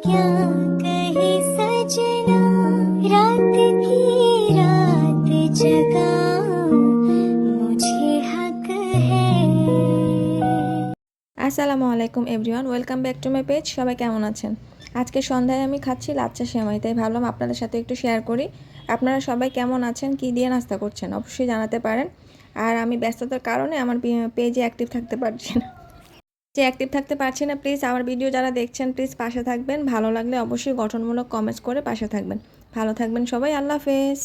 क्या कहे सजना, रात की रात जगा मुझे हक है। আসসালামু আলাইকুম everyone, welcome back to my page. সবাই কেমন আছেন? আজকে সন্ধ্যায় আমি খাচ্ছি লাচ্চা সেমাই, তাই ভাবলাম আপনাদের সাথে একটু শেয়ার করি। আপনারা সবাই কেমন আছেন, কি দিয়ে নাস্তা করছেন অবশ্যই জানাতে পারেন। আর আমি ব্যস্ততার কারণে আমার পেজে অ্যাক্টিভ থাকতে পারছি না। প্লিজ আমার ভিডিও যারা দেখছেন প্লিজ পাশে থাকবেন। ভালো লাগলে অবশ্যই গঠনমূলক কমেন্টস করে পাশে থাকবেন। ভালো থাকবেন সবাই, আল্লাহ হাফেজ।